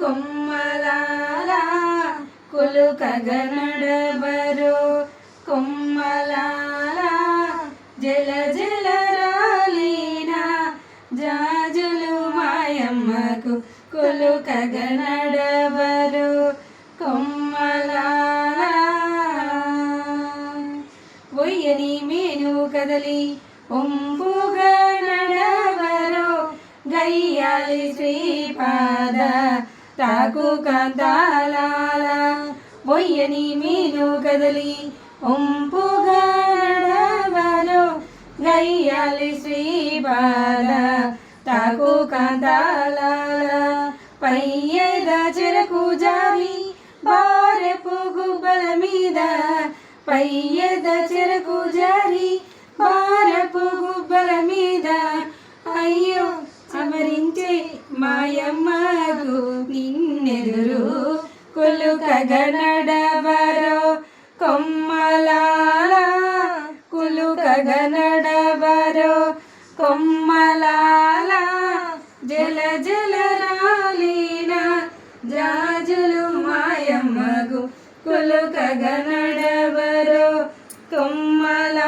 కొమ్మలాల కులుకగనడబరు కొమ్మలాల జల జల రాలిన జాజులు మాయమ్మకు కులుకగనడబరు కొమ్మలాల ఒయ్యని మేను కదలి ఒంపుగా నడవరు గయ్యాలి శ్రీపాద తాకు కాంతాలాల బొయ్యని మీను కదలి ఒంపుగా నడవరు గయ్యాలి శ్రీపాద తాకు కాంతాలాల పయ్యద చెరకు జారి బారెపు గుబ్బల మీద పయ్యద చెరకు జారి బారెపు గుబ్బల మీద అయ్యో అమరించే మాయమ్మకు నిన్నెదురు కులుకగనడబరో కొమ్మలాల కులుకగనడబరో కొమ్మలాల జల జల రాలిన జాజులు మాయమ్మకు కులుకగనడబరో కొమ్మలాల